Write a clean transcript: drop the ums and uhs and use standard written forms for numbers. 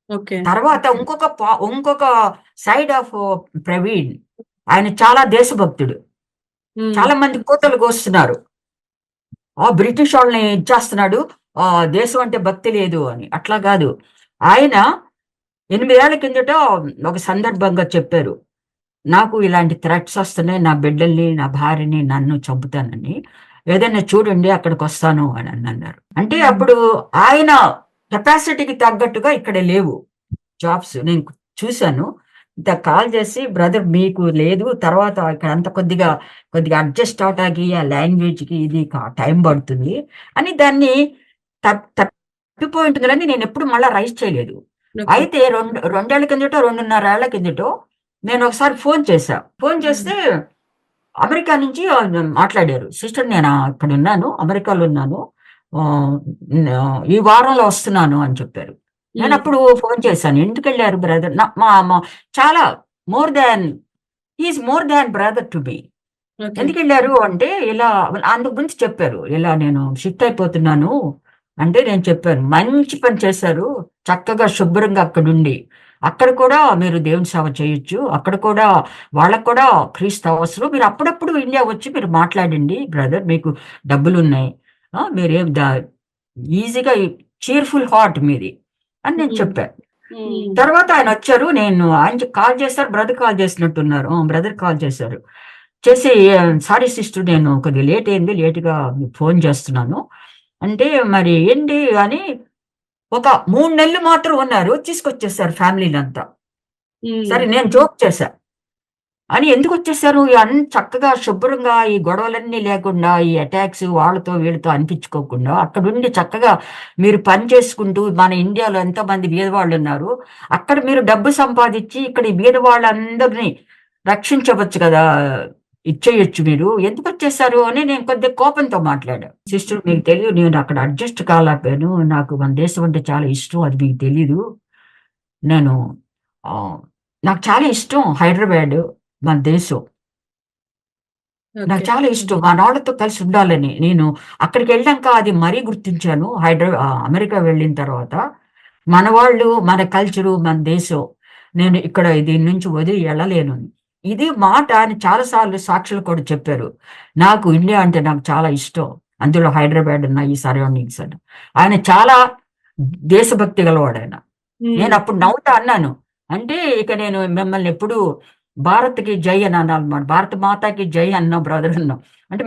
Okay. తర్వాత ఇంకొక side of Praveen, ఆయన చాలా దేశభక్తుడు. హ్మ్. చాలా మంది కూతలు కోస్తున్నారు. బ్రిటిష్ వాళ్ళని ఇచ్చేస్తున్నాడు. దేశం అంటే భక్తి లేదు అని. అట్లా కాదు. ఆయన 8 ఏళ్ల కిందట ఒక సందర్భంగా చెప్పారు. నాకు ఇలాంటి థ్రెట్స్ వస్తున్నాయి. నా బిడ్డల్ని, నా భార్యని, నన్ను చంపుతానని. ఏదైనా చూడండి అక్కడికొస్తాను అని అన్నారు. అంటే అప్పుడు ఆయన కెపాసిటీకి తగ్గట్టుగా ఇక్కడ లేవు జాబ్స్. నేను చూసాను. కాల్ చేసి బ్రదర్ మీకు లేదు. తర్వాత ఇక్కడ అంతా కొద్దిగా అడ్జస్ట్ అవ్వటానికి ఆ లాంగ్వేజ్‌కి ఇది టైం పడుతుంది అని దాన్ని తప్పిపోయి ఉంటుందని నేనెప్పుడు మళ్ళా రైజ్ చేయలేదు. ఓకే. అయితే 2 ఏళ్ల కిందటో, 2.5 ఏళ్ల కిందటో నేనొకసారి ఫోన్ చేశా. ఫోన్ చేస్తే అమెరికా నుంచి మాట్లాడారు. సిస్టర్ నేను ఇక్కడున్నాను. అమెరికాలో ఉన్నాను. ఆహ్, ఈ వారంలో వస్తున్నాను అని చెప్పారు. హ్మ్. నేనప్పుడు ఫోన్ చేశాను. ఎందుకెళ్లారు బ్రదర్? న మా మా చాలా more than he is more than brother to me. Okay. ఎందుకెళ్లారు అంటే, ఇలా అంతకు ముందు చెప్పారు. ఇలా నేను షిఫ్ట్ అయిపోతున్నాను అంటే నేను చెప్పాను. మంచి పని చేశారు. చక్కగా శుభ్రంగా అక్కడుండి. అక్కడ కూడా మీరు దేవుని సేవ చేయొచ్చు. అక్కడ కూడా వాళ్ళకి కూడా క్రీస్తు అవసరం. మీరు అప్పుడప్పుడు ఇండియా వచ్చి మీరు మాట్లాడండి బ్రదర్. మీకు డబ్బులున్నాయి. మీరేం ఈజీగా చీర్‌ఫుల్ హార్ట్ మీది అని నేను హ్మ్. చెప్పా. హ్మ్. తర్వాత ఆయనొచ్చారు. ఆయన కాల్ చేశారు. బ్రదర్ కాల్ చేసినట్టున్నారు. బ్రదర్ కాల్ చేశారు. చేసి సారీ సిస్టర్ నేను కొద్దిగా లేట్ అయింది. లేట్‌గా మీకు ఫోన్ చేస్తున్నాను. అంటే మరి ఏంటి అని ఒక 3 నెలలు మాత్రం ఉన్నారు. తీసుకొచ్చేసారు ఫ్యామిలీనంతా. హ్మ్. సరే నేను జోక్ చేశా. అని ఎందుకొచ్చేసారు? చక్కగా శుభ్రంగా ఈ గొడవలన్నీ లేకుండా, ఈ అటాక్స్ వాళ్ళతో వీళ్ళతో అనిపించుకోకుండా, అక్కడుండి చక్కగా మీరు పని చేసుకుంటూ, మన ఇండియాలో ఎంతోమంది బీదవాళ్ళున్నారు. అక్కడ మీరు డబ్బు సంపాదిచ్చి, ఇక్కడ ఈ బీదవాళ్ళందరిని రక్షించవచ్చు కదా! ఇచ్చేయొచ్చు మీరు. ఎందుకొచ్చేసారు అని నేను కొద్దిగా కోపంతో మాట్లాడా. సిస్టర్ మీకు తెలియదు నేను అక్కడ అడ్జస్ట్ కాలేకపోయాను. నాకు మన దేశం అంటే చాలా ఇష్టం. అది మీకు తెలీదు. నేను ఆహ్, నాకు చాలా ఇష్టం హైదరాబాదు. మన దేశం. నాకు ఓకే. చాలా ఇష్టం. మనోళ్ళతో కలిసి ఉండాలని. నేను అక్కడికెళ్ళాక అది మరీ గుర్తించాను. అమెరికా వెళ్ళిన తర్వాత. మన వాళ్ళు, మన కల్చరు, మన దేశం. నేను ఇక్కడ దీని నుంచి వదిలి ఎళ్ళలేను. ఇది మాట ఆయన చాలా సార్లు సాక్షులు కూడా చెప్పారు. నాకు ఇండియా అంటే నాకు చాలా ఇష్టం. అందులో హైదరాబాద్ ఉన్న ఈ సరౌండింగ్స్ అని. ఆయన చాలా దేశభక్తి గలవాడాయన. హ్మ్. నేనప్పుడు నవ్వుతా అన్నాను. అంటే ఇక నేను మిమ్మల్ని ఎప్పుడు భారత్‌కి జై అని అనాలన్నమాట. భారత మాతాకి జై అన్నాం బ్రదర్ అన్నాం. అంటే